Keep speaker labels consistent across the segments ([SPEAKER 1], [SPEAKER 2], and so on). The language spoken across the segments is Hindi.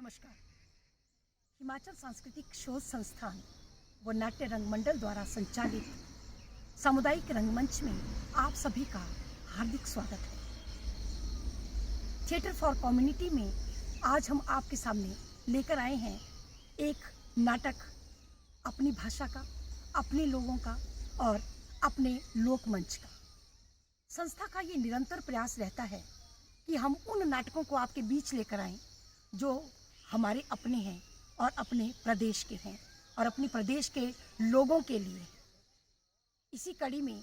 [SPEAKER 1] नमस्कार। हिमाचल सांस्कृतिक शोध संस्थान व नाट्य रंग मंडल द्वारा संचालित सामुदायिक रंगमंच में आप सभी का हार्दिक स्वागत है। थिएटर फॉर कम्युनिटी में आज हम आपके सामने लेकर आए हैं एक नाटक, अपनी भाषा का, अपने लोगों का और अपने लोकमंच का। संस्था का ये निरंतर प्रयास रहता है कि हम उन नाटकों को आपके बीच लेकर आएं जो हमारे अपने हैं और अपने प्रदेश के हैं और अपने प्रदेश के लोगों के लिए। इसी कड़ी में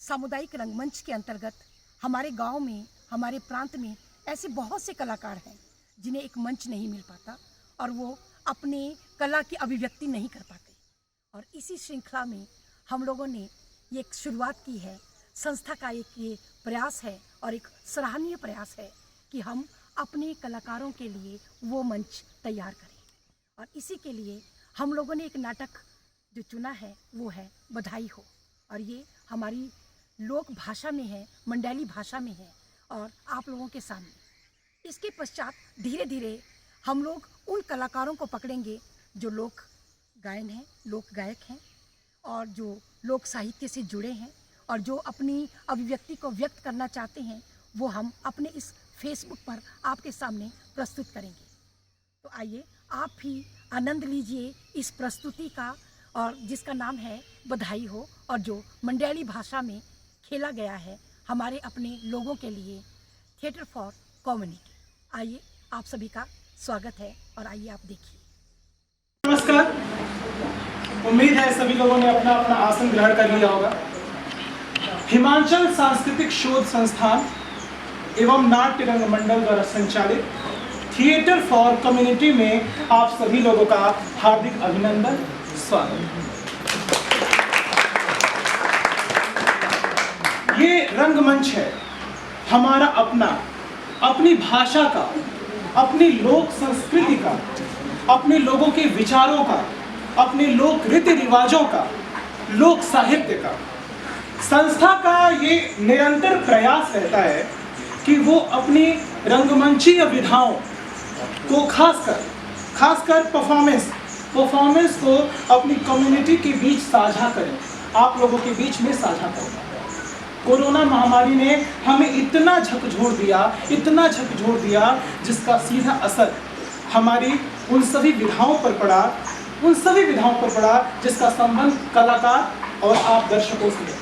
[SPEAKER 1] सामुदायिक रंगमंच के अंतर्गत हमारे गांव में, हमारे प्रांत में ऐसे बहुत से कलाकार हैं जिन्हें एक मंच नहीं मिल पाता और वो अपने कला की अभिव्यक्ति नहीं कर पाते। और इसी श्रृंखला में हम लोगों ने ये एक शुरुआत की है। संस्था का एक ये प्रयास है और एक सराहनीय प्रयास है कि हम अपने कलाकारों के लिए वो मंच तैयार करें। और इसी के लिए हम लोगों ने एक नाटक जो चुना है वो है बधाई हो, और ये हमारी लोक भाषा में है, मंडली भाषा में है और आप लोगों के सामने। इसके पश्चात धीरे धीरे हम लोग उन कलाकारों को पकड़ेंगे जो लोक गायन हैं, लोक गायक हैं और जो लोक साहित्य से जुड़े हैं और जो अपनी अभिव्यक्ति को व्यक्त करना चाहते हैं, वो हम अपने इस फेसबुक पर आपके सामने प्रस्तुत करेंगे। तो आइए आप भी आनंद लीजिए इस प्रस्तुति का, और जिसका नाम है बधाई हो और जो मंडली भाषा में खेला गया है हमारे अपने लोगों के लिए, थिएटर फॉर कम्युनिटी। आइए, आप सभी का स्वागत है और आइए आप देखिए।
[SPEAKER 2] नमस्कार। उम्मीद है सभी लोगों ने अपना अपना आसन ग्रहण कर लिया होगा। हिमाचल सांस्कृतिक शोध संस्थान एवं नाट्य रंग मंडल द्वारा संचालित थिएटर फॉर कम्युनिटी में आप सभी लोगों का हार्दिक अभिनंदन, स्वागत। ये रंगमंच है हमारा अपना, अपनी भाषा का, अपनी लोक संस्कृति का, अपने लोगों के विचारों का, अपने लोक रीति रिवाजों का, लोक साहित्य का। संस्था का ये निरंतर प्रयास रहता है कि वो अपनी रंगमंचीय विधाओं को खासकर परफॉर्मेंस को अपनी कम्युनिटी के बीच साझा करें, आप लोगों के बीच में साझा करें। कोरोना महामारी ने हमें इतना झकझोर दिया जिसका सीधा असर हमारी उन सभी विधाओं पर पड़ा जिसका संबंध कलाकार और आप दर्शकों से है।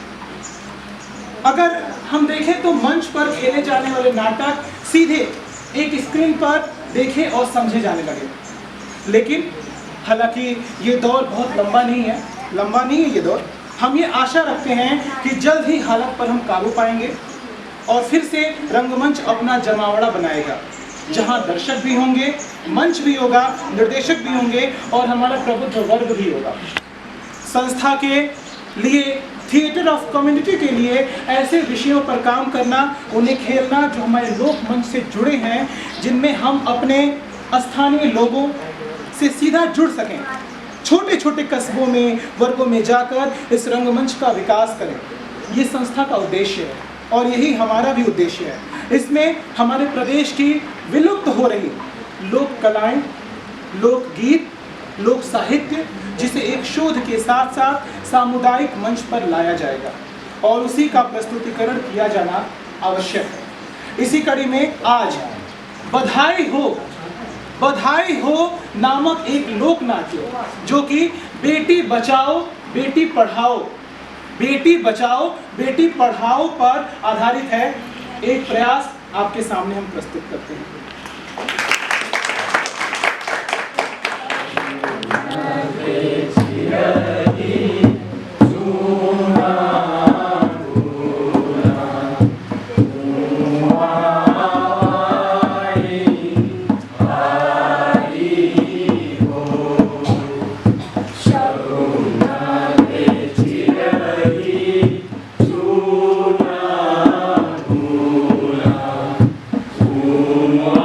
[SPEAKER 2] अगर हम देखें तो मंच पर खेले जाने वाले नाटक सीधे एक स्क्रीन पर देखे और समझे जाने लगे, लेकिन हालांकि ये दौर बहुत लंबा नहीं है ये दौर। हम ये आशा रखते हैं कि जल्द ही हालत पर हम काबू पाएंगे और फिर से रंगमंच अपना जमावड़ा बनाएगा, जहां दर्शक भी होंगे, मंच भी होगा, निर्देशक भी होंगे और हमारा प्रबुद्ध वर्ग भी होगा। संस्था के लिए, थिएटर ऑफ कम्युनिटी के लिए ऐसे विषयों पर काम करना, उन्हें खेलना जो हमारे लोक मंच से जुड़े हैं, जिनमें हम अपने स्थानीय लोगों से सीधा जुड़ सकें, छोटे छोटे कस्बों में, वर्गों में जाकर इस रंगमंच का विकास करें। ये संस्था का उद्देश्य है और यही हमारा भी उद्देश्य है। इसमें हमारे प्रदेश की विलुप्त हो रही लोक कलाएं, लोकगीत, लोक साहित्य, जिसे एक शोध के साथ साथ सामुदायिक मंच पर लाया जाएगा और उसी का प्रस्तुतिकरण किया जाना आवश्यक है। इसी कड़ी में आज बधाई हो नामक एक लोक नाट्य, जो कि बेटी बचाओ बेटी पढ़ाओ पर आधारित है, एक प्रयास आपके सामने हम प्रस्तुत करते हैं।
[SPEAKER 3] Oh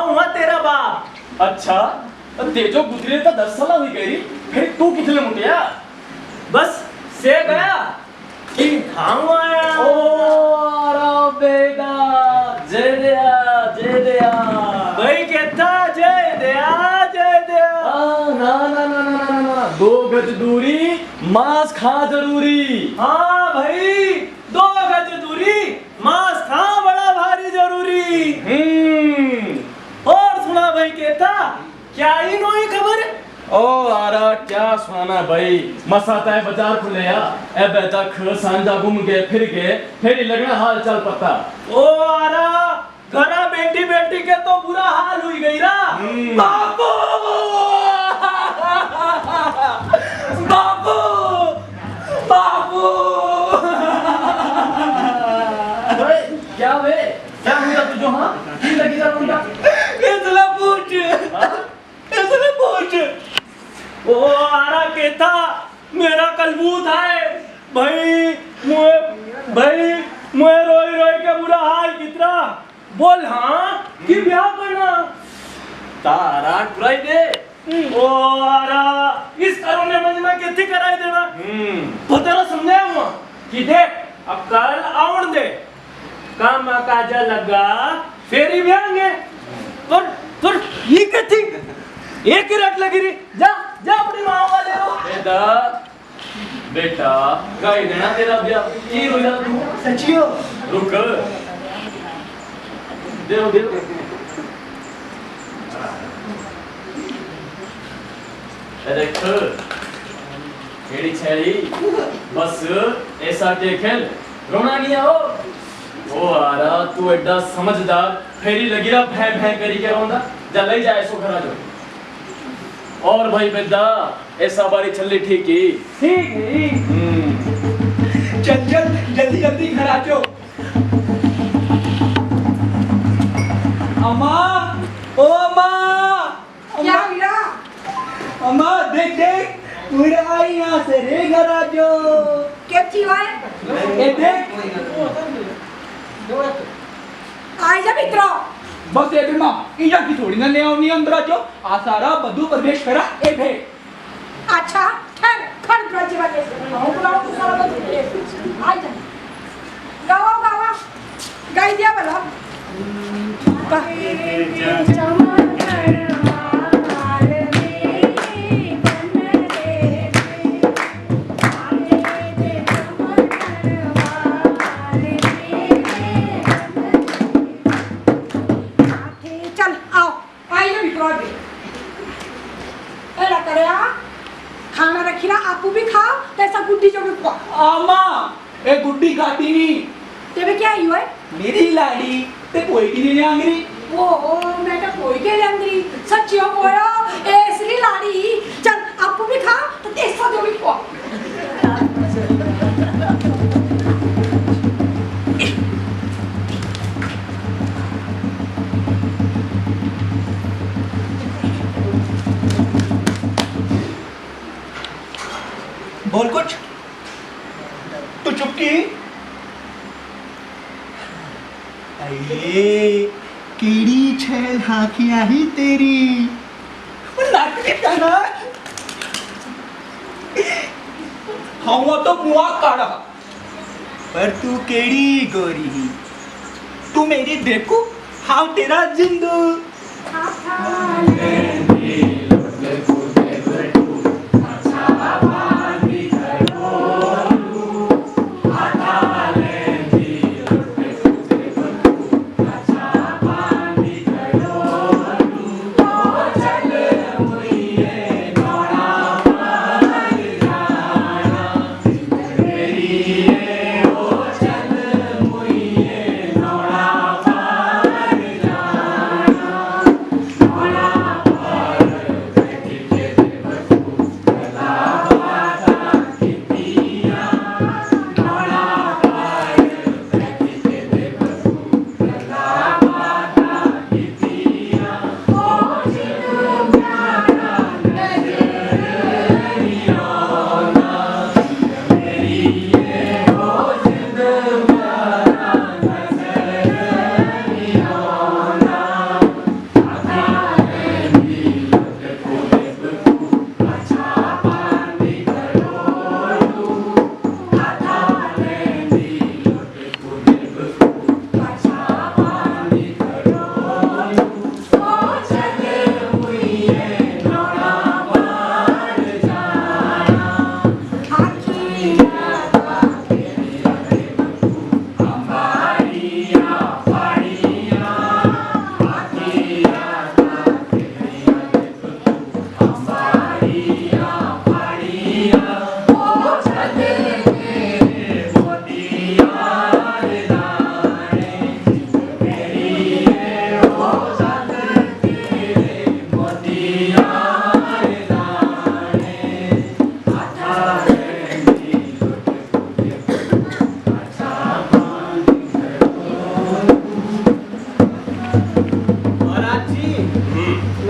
[SPEAKER 3] हुआ तेरा बाप।
[SPEAKER 4] अच्छा तेजो गुजरे तो 10 साल हुई गई, फिर तू कितने मुटिया?
[SPEAKER 3] बस से गया कि खाऊं आया।
[SPEAKER 4] ओ बेटा जय दया
[SPEAKER 3] भाई कहता जय दया जय दया।
[SPEAKER 4] ना ना ना ना ना ना 2 गज दूरी मांस खा जरूरी।
[SPEAKER 3] हाँ भाई 2 गज दूरी मांस खा बड़ा भारी जरूरी। और सुना भाई कहता क्या ही नोई खबर।
[SPEAKER 4] ओ आरा क्या सुनाना भाई, मसाता है बाजार खुले या ए तक सांझा घूम के फिर ही लगना हाल चाल पता।
[SPEAKER 3] ओ आरा घरा बेटी बेटी के तो बुरा हाल हुई गई ना। बाबू बाबू बाबू।
[SPEAKER 4] क्या वे क्या हुआ तुझो? हाँ की लगी जा मुंडा
[SPEAKER 3] इसला पूछ इसला पूछ। ओ आरा कहता मेरा कलबूत है भाई मुझे रोई रोई के बुरा हाल कितना। बोल हाँ कि ब्याह करना
[SPEAKER 4] तारा ट्राई दे।
[SPEAKER 3] ओ आरा इस करोने मजना कितनी कराई देना। तेरा समझाया हुआ कि देख अब कल आउण दे काम काजा लगा फेरी ब्याहेंगे। पर ये कहती एक ही रट लगी रही। जा जा अपनी माँ वाले हो।
[SPEAKER 4] बेटा गाई देना तेरा ब्याह की रोया तू?
[SPEAKER 3] सचियो
[SPEAKER 4] रुक देव देख खेड़ी छेड़ी बस ऐसा के खेल रोना नहीं आओ। ओ आरा तू एडा समझदार फेरी लगी रहा भै भै करी के रोंदा जा ले जा ऐसो घरा जो। और भाई बेदा ऐसा बारी चली ठीक ही
[SPEAKER 3] ठीक है। चल चल जल्दी जल्दी घर आ जाओ। अम्मा ओ अम्मा
[SPEAKER 1] क्या हीरा?
[SPEAKER 3] अम्मा देख देख पूरा आई यहाँ से रे घर आ जाओ।
[SPEAKER 1] क्या चीज है?
[SPEAKER 3] ए देख
[SPEAKER 1] आई जा मित्रों।
[SPEAKER 3] बस ए बे मां इजा की थोड़ी ना ले आवनी अंदर आ जाओ। आ सारा बधु प्रवेश करा ए भे।
[SPEAKER 1] अच्छा ठहर खड़ दरवाजे वाले से मैं बुलाऊं तो सारा बंद आई जा। गावा गाई दिया बोला। चल आओ आई जा मित्रों भी। एला करे खाना रखी ना आपू भी खाओ तैसा गुड्डी जो भी खा।
[SPEAKER 3] अम्मा ए गुड्डी खाती नहीं
[SPEAKER 1] तेरे क्या ही हुआ है?
[SPEAKER 3] मेरी लाड़ी ते कोई की नहीं आंगरी।
[SPEAKER 1] ओ मैं तो कोई के लंगरी सच्ची हो बोलो ऐसी लाड़ी। चल आपू भी खा तो तैसा जो भी खा।
[SPEAKER 3] बोल कुछ तू चुप की। अरे कीड़ी छेल हाखियां ही तेरी नाटक करना। हाँ तो मुआ काढ़ा पर तू केड़ी गोरी ही। तू मेरी देखो हाँ तेरा जिंदू।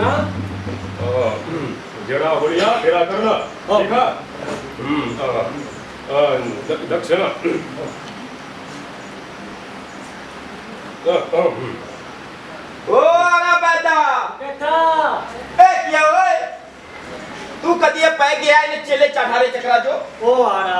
[SPEAKER 3] ना
[SPEAKER 5] जड़ा बढ़िया तेरा करना ठीक है दक्षिणा
[SPEAKER 6] ओ अरे बेटा
[SPEAKER 3] बेटा
[SPEAKER 6] ए क्या ओए तू कदी पै गया ने चले चढ़ारे चकरा जो
[SPEAKER 3] ओ आरा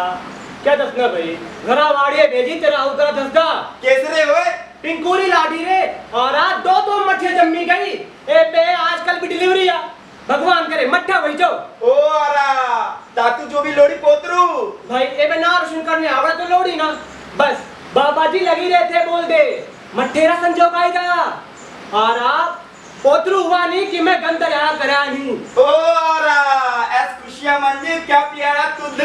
[SPEAKER 3] क्या दसना भाई घरा वाड़िए भेजी तेरा उतरा दसदा
[SPEAKER 6] कैसरे ओए
[SPEAKER 3] पिंकुरी लाडी रे और आज दो मठे जम्मी गई ए बे आजकल भी डिलीवरी आ भगवान करे मठा वही जाओ
[SPEAKER 6] ओ अरा तातू जो भी लोड़ी पोतरू
[SPEAKER 3] भाई ए बे ना रोशन करने आवड़ा तो लोड़ी ना बस बाबा जी लगी रहे थे बोल दे मठेरा संजोग आएगा और आप पोतरू हुआ नहीं कि मैं गंदर आ करा नहीं
[SPEAKER 6] ओ अरा एस खुशियां मंजे क्या पियारा तुद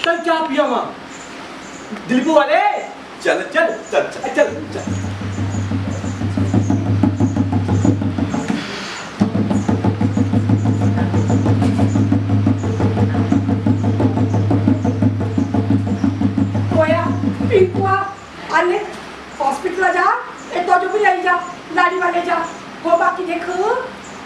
[SPEAKER 3] चल क्या पिया वहां दिलपू वाले
[SPEAKER 6] चल चल चल चल चल, चल।
[SPEAKER 1] कोया पिंकुआ आले हॉस्पिटल जा ए तो जो भी आई जा लाड़ी वाले जा वो बाकी देख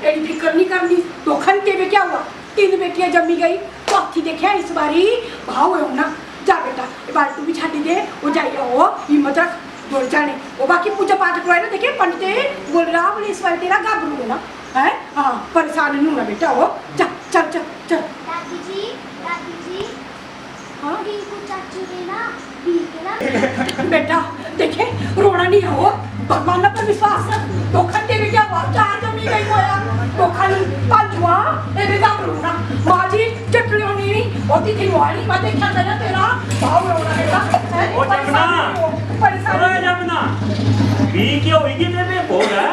[SPEAKER 1] एडी फिक्र नहीं करनी तो घंटे में क्या हुआ 3 बेटियां जम्मी गई चौथी देखिया इस बारी भाव है ना जा बेटा ये बार तू भी छाटी दे वो जाइए वो हिम्मत रख दौड़ जाने वो बाकी पूजा पाठ करवाए ना देखे पंडित बोल रहा बोले इस बार तेरा गाभरू है ना है हाँ परेशान नहीं होना बेटा वो जा चल चल चल
[SPEAKER 7] दादी जी
[SPEAKER 1] हाँ
[SPEAKER 7] रिंकू चाचू ने ना बीके ना
[SPEAKER 1] बेटा देखे रोना नहीं है वो भगवान पर विश्वास रख तो घंटे में क्या हुआ 4 जमी गई होया तो खाली 5 हुआ ए बेटा रोना माँ जी चटली होनी नहीं होती थी वाली मैं देखा था ना तेरा भाव रोना बेटा
[SPEAKER 3] ओ जमुना
[SPEAKER 1] परेशान
[SPEAKER 3] अरे जमुना भी क्यों होगी तेरे को है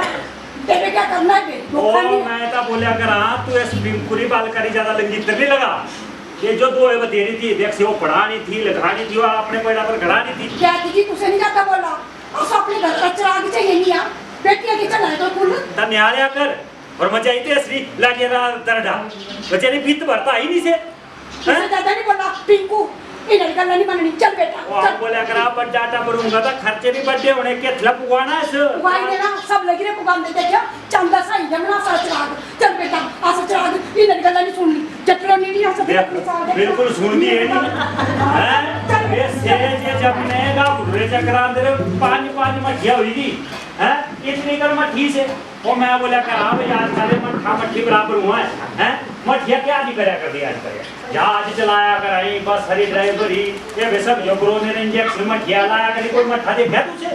[SPEAKER 1] तेरे क्या करना है बे
[SPEAKER 3] ओ मैं तो बोलिया करा तू इस बिंकुरी बाल करी ज्यादा लंगी नहीं लगा ये जो दो है बतेरी थी देख से वो पढ़ानी थी लगानी थी और अपने कोयला पर गड़ानी थी
[SPEAKER 1] क्या जी तुझसे नहीं जाता बोला और सब अपने घर का चिराग चाहिए नहीं आ बेटियां की चलाए तो कुल
[SPEAKER 3] ता न्याया कर और मजा आई असली लागिया तरडा बच्चे ने बीत भरता ही नहीं से
[SPEAKER 1] तुझसे ज्यादा नहीं बोला पिंकू इधर गल्ला नहीं बननी चल बेटा
[SPEAKER 3] वो आप बोलिया करा बट डाटा भरूंगा तो खर्चे भी बड़े होने के थलप उगाना है
[SPEAKER 1] वाई देना सब लगी रे पुकान देते क्या चंदा सही जमना सा चिराग चल बेटा आसा चिराग इधर गल्ला नहीं सुन ली जटलो नहीं आ सब
[SPEAKER 3] बिल्कुल सुन दी है नहीं ये सेज ये जब नेगा बुरे चक्रा दे 5 मठिया हुई थी हैं इतनी कर मठी से वो मैं बोला करा भाई आज साले मठा मठी बराबर हुआ है मठिया क्या नहीं करया कर दिया आज करे जहाज चलाया कराई बस हरी ड्राइवरी ये वे सब जोगरो ने इंजेक्शन मठिया लाया करी कोई मठा देखा तुझे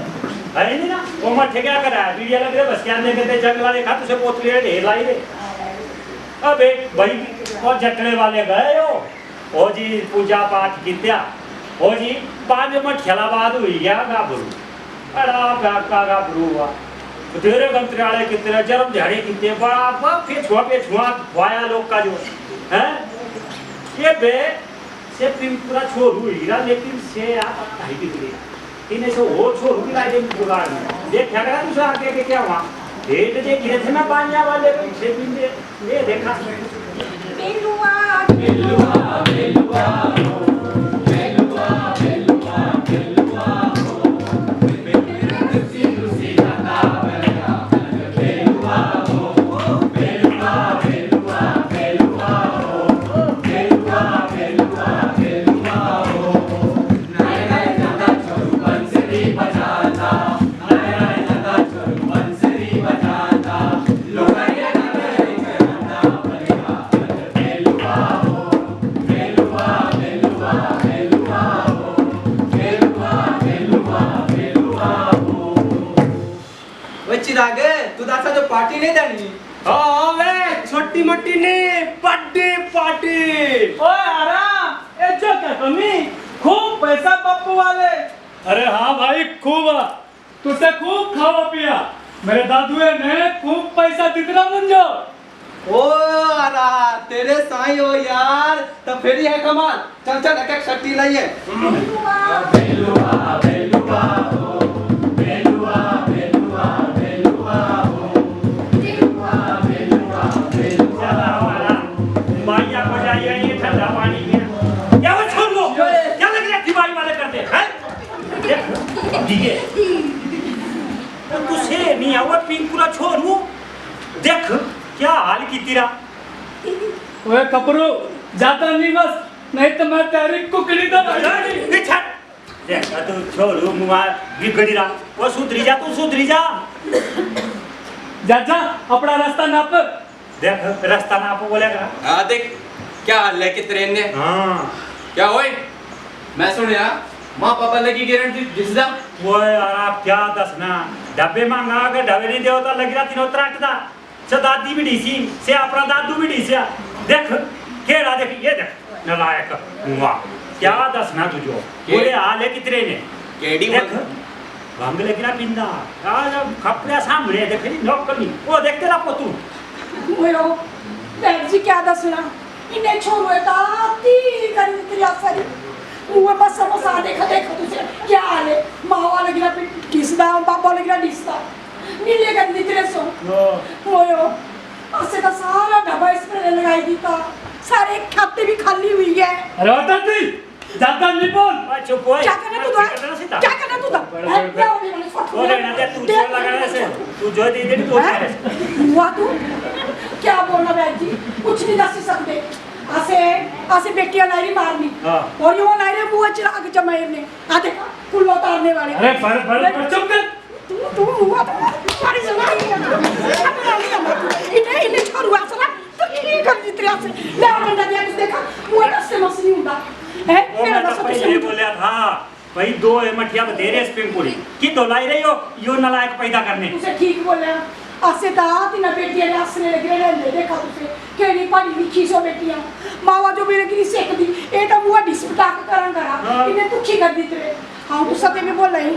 [SPEAKER 3] है नहीं ना वो मठे क्या करा वीडियो लग रहे बस क्या देखते जंगला देखा तुझे पोतली ढेर लाई रे अबे भाई और जटले वाले गए हो ओ जी पूजा पाठ कित्या ओ जी 5 मठिया बाद हुई गया गाभरू अड़ा का गाभरू हुआ तेरे गंतराले कितने जन्म दिहाड़े कितने बड़ा पे छुआ वाया लोग का जो है ये बे से पूरा छोरू हीरा लेकिन से आप नहीं कितने इन्हें से वो छोरू की लाइट में जुगाड़ देख क्या करा तुझे आगे के क्या हुआ डेट जे गिरे थे ना पानिया वाले से पिंदे ये देखा
[SPEAKER 1] बेलुआ बेलुआ बेलुआ
[SPEAKER 6] चिराग तू दासा जो पार्टी नहीं देनी
[SPEAKER 3] हाँ वे छोटी मोटी नहीं बर्थडे पार्टी
[SPEAKER 8] ओए आरा ए जो क्या कमी खूब पैसा पप्पू वाले
[SPEAKER 5] अरे हाँ भाई खूब
[SPEAKER 8] तुझसे खूब खावा पिया मेरे दादुए ने खूब पैसा दितना मुंजो
[SPEAKER 6] ओ आरा तेरे साईं हो यार तो फिर है कमाल चल चल एक शक्ति लाइए
[SPEAKER 1] बेलुआ
[SPEAKER 6] बेलुआ बेलुआ बेलुआ बेलुआ बेलुआ
[SPEAKER 1] बेलुआ
[SPEAKER 3] चला वाला माया को जाइए ये ठंडा पानी पिया क्या वो छोड़ दो क्या लग रहा है दिवाली वाले करते हैं दिए तो तुझे नहीं आवा पिंक पूरा छोड़ू देख क्या हाल की तेरा?
[SPEAKER 8] ओए कपरू ज्यादा नहीं बस, नहीं तो मैं तेरी कुकड़ी तो बजा।
[SPEAKER 3] देखा तू छोरू मुआ बिगड़ी रहा, वो सुधरी जा, तू सुधरी जा।
[SPEAKER 8] जा अपना रास्ता नाप।
[SPEAKER 3] देख रास्ता नाप बोलेगा।
[SPEAKER 6] हाँ देख क्या हाल है कि ट्रेन ने।
[SPEAKER 3] हाँ
[SPEAKER 6] क्या होए? मैं सुनिया माँ पापा लगी गारंटी दिसदा।
[SPEAKER 3] वो यार आप क्या दसना, डब्बे मांगा अगर डब्बे नहीं देता लग रहा तीनों त्राटदा। से दादी भी डीसी से अपना दादू भी डीसिया। देख केड़ा देख ये देख नलायक हुआ, क्या दसना तुझो बोले हाल है कितने ने
[SPEAKER 6] केडी
[SPEAKER 3] देख भंग लगी ना पिंदा आज खपड़े सामने देख नौकरी वो देख तेरा पोतू
[SPEAKER 1] मोयो बैठ जी क्या दसना इन्हें छोड़ो ताती कर तेरी आसरी वो बस समोसा देखा तुझे क्या हाल है माँ वाले गिरा डिसदा पापा वाले गिरा डिसदा नीले कर दी तेरे सो मोयो ऐसे का सारा डब्बा इस पर लगाई दी था, सारे खाते भी खाली हुई है।
[SPEAKER 8] अरे बताती ज्यादा नहीं बोल।
[SPEAKER 3] चुप हो
[SPEAKER 1] क्या करना तू था? क्या करना तू था? क्या हो गया मैंने फट
[SPEAKER 3] बोले ना दे तू जो लगा ऐसे तू जो दे दे तू
[SPEAKER 1] हुआ तू क्या बोलना बहन जी, कुछ नहीं दस सकते। आसे बेटियां लाइरी मारनी और यो लाइरे मुंह चिराग जमाने आ देखा कुल्लो उतारने वाले।
[SPEAKER 8] अरे पर चुप कर
[SPEAKER 1] तू हुआ तो सारी जगह इन्हें छोड़ हुआ सला तो की कर दी तेरे से ले बंदा दिया कुछ देखा मुंह दस से मस नहीं हुंदा है
[SPEAKER 3] वो मैं तो पहले बोला था भाई दो मठिया तेरे स्पिंग पूरी की तो लाई रही हो यो नलायक पैदा करने
[SPEAKER 1] तुझे ठीक बोला आसे दात ना बेटियां ने हंसने लगे ले देखा तुझे केड़ी पढ़ी लिखी सो बेटियां मावा जो मेरे की सेक दी ए तो मुंह डिस्पटा करन करा इन्हें दुखी कर दी तेरे। हां तू सते में बोल रही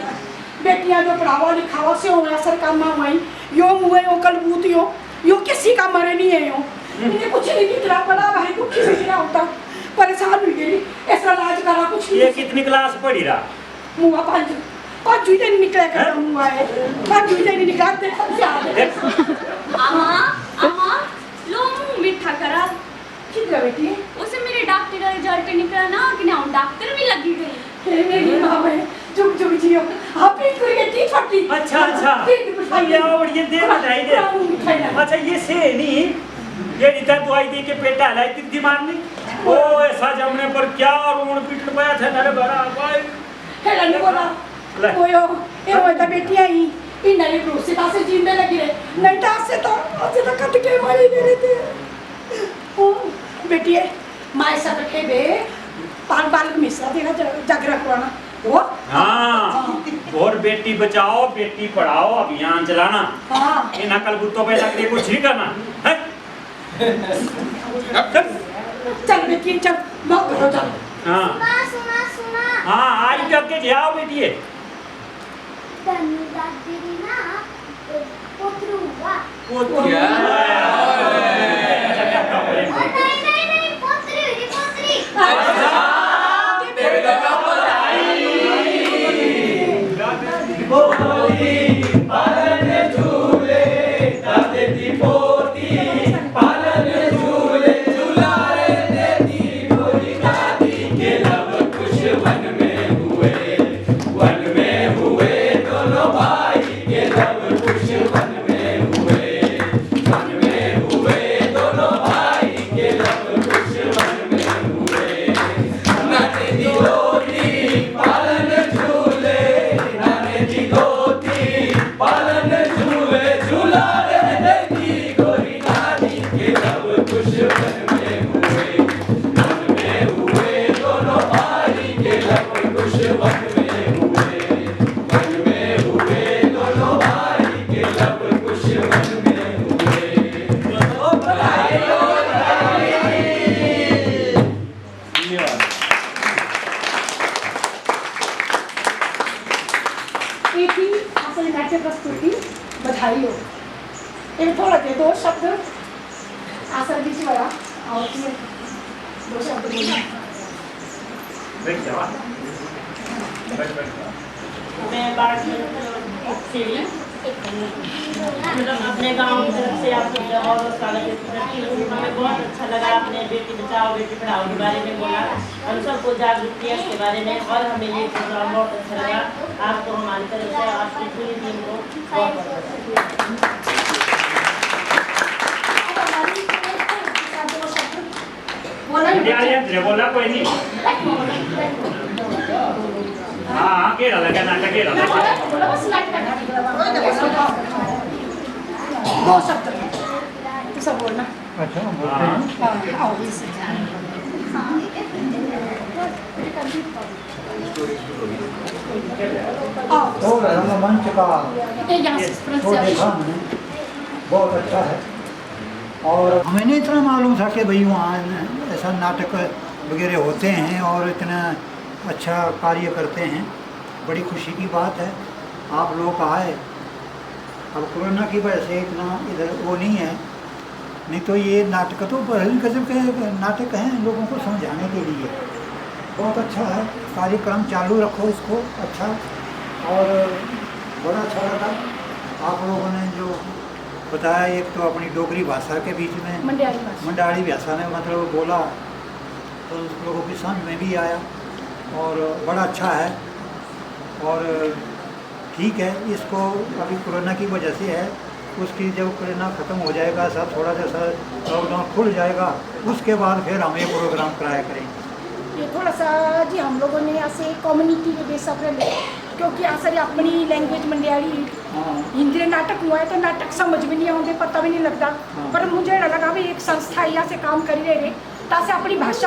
[SPEAKER 1] बेटियां जो पढ़ावा लिखावा से हो असर काम हुई यो मुंह यो कलबूत यो किसी का मरे नहीं है यो इन्हें कुछ नहीं दिख रहा बड़ा भाई दुखी से क्या होता परेशान हुई गई ऐसा इलाज करा कुछ
[SPEAKER 3] ये कितनी क्लास पढ़ी रहा
[SPEAKER 1] मुंह पाँच जुई नहीं निकला कर मुंह आए पाँच जुई नहीं निकला देखो क्या
[SPEAKER 7] अम्मा लो मुंह मिठा करा
[SPEAKER 1] ठीक है बेटी
[SPEAKER 7] उसे मेरे डॉक्टर का रिजल्ट निकला ना कि ना डॉक्टर भी लगी गई
[SPEAKER 1] हे मेरी माँ है जुग जुग जियो आप भी करके टी फटी
[SPEAKER 3] अच्छा ये और ये दे बधाई दे। अच्छा ये से नहीं ये नीता दवाई दे के पेट हलाई थी दिमाग में ओ ऐसा जमने पर क्या रोण पीट पाया था मेरे बड़ा भाई
[SPEAKER 1] हेला नहीं बोला ओयो ये वो तो बेटी आई इन नए प्रोसे से जीने लगी रहे नहीं तो कट के मारी मेरे थे ओ बेटी माय सब के बे पाल मिश्रा देना जग रखवाना वो
[SPEAKER 3] हाँ और बेटी बचाओ बेटी पढ़ाओ अभियान चलाना
[SPEAKER 1] हाँ
[SPEAKER 3] इन अकल बुद्धों पे लगने कुछ नहीं करना है
[SPEAKER 1] चल बेटी चल मत करो चल
[SPEAKER 3] हाँ
[SPEAKER 7] सुना
[SPEAKER 3] हाँ आज करके जाओ बेटी
[SPEAKER 7] तनु दादी ना पोतरू हुआ
[SPEAKER 6] क्या
[SPEAKER 7] नहीं पोतरी
[SPEAKER 1] प्रस्तुति बधाई हो एक थोड़ा के दो शब्द आसर बीच वाला और दो शब्द बोलना
[SPEAKER 9] मैं बात मतलब अपने गांव की तरफ से आपको बहुत बहुत स्वागत करती हूँ। हमें बहुत अच्छा लगा आपने बेटी बचाओ बेटी पढ़ाओ के बारे में बोला, हम सबको जागरूक किया इसके बारे में और हमें ये प्रोग्राम बहुत अच्छा लगा। आपको हमारी तरफ से आपकी पूरी टीम को बहुत बहुत
[SPEAKER 3] तालियां तेरे बोला कोई नहीं हाँ केड़ा लगा नाटक केड़ा लगा
[SPEAKER 1] दो शब्द तू सब बोलना
[SPEAKER 8] अच्छा
[SPEAKER 1] हाँ आओ इसे
[SPEAKER 8] तो रंगमंच का
[SPEAKER 1] ये यहाँ से फ्रंट
[SPEAKER 8] वो
[SPEAKER 1] से
[SPEAKER 8] देखा
[SPEAKER 1] आओ।
[SPEAKER 8] मैंने बहुत अच्छा है और हमें नहीं इतना मालूम था कि भाई वहाँ ऐसा नाटक वगैरह होते हैं और इतना अच्छा कार्य करते हैं। बड़ी खुशी की बात है आप लोग आए। अब कोरोना की वजह से इतना इधर वो नहीं है, नहीं तो ये नाटक तो पहली गजब के नाटक हैं लोगों को समझाने के लिए। बहुत अच्छा है, कार्यक्रम चालू रखो इसको अच्छा। और बड़ा अच्छा लगा आप लोगों ने जो बताया, एक तो अपनी डोगरी भाषा के बीच में मंडाली भाषा में मतलब बोला तो उस लोगों की समझ में भी आया और बड़ा अच्छा है। और ठीक है, इसको अभी कोरोना की वजह से है, उसकी जब कोरोना ख़त्म हो जाएगा, सब थोड़ा जैसा लॉकडाउन खुल जाएगा, उसके बाद फिर हम ये प्रोग्राम कराया करेंगे।
[SPEAKER 1] ये थोड़ा सा जी हम लोगों ने ऐसे कम्युनिटी के बेस पर क्योंकि असर अपनी लैंग्वेज मंडियाली हिंदी नाटक हुआ है तो नाटक समझ भी नहीं आते, पता भी नहीं लगता। पर मुझे लगा भी एक संस्था यहाँ से काम कर रहे ताकि अपनी भाषा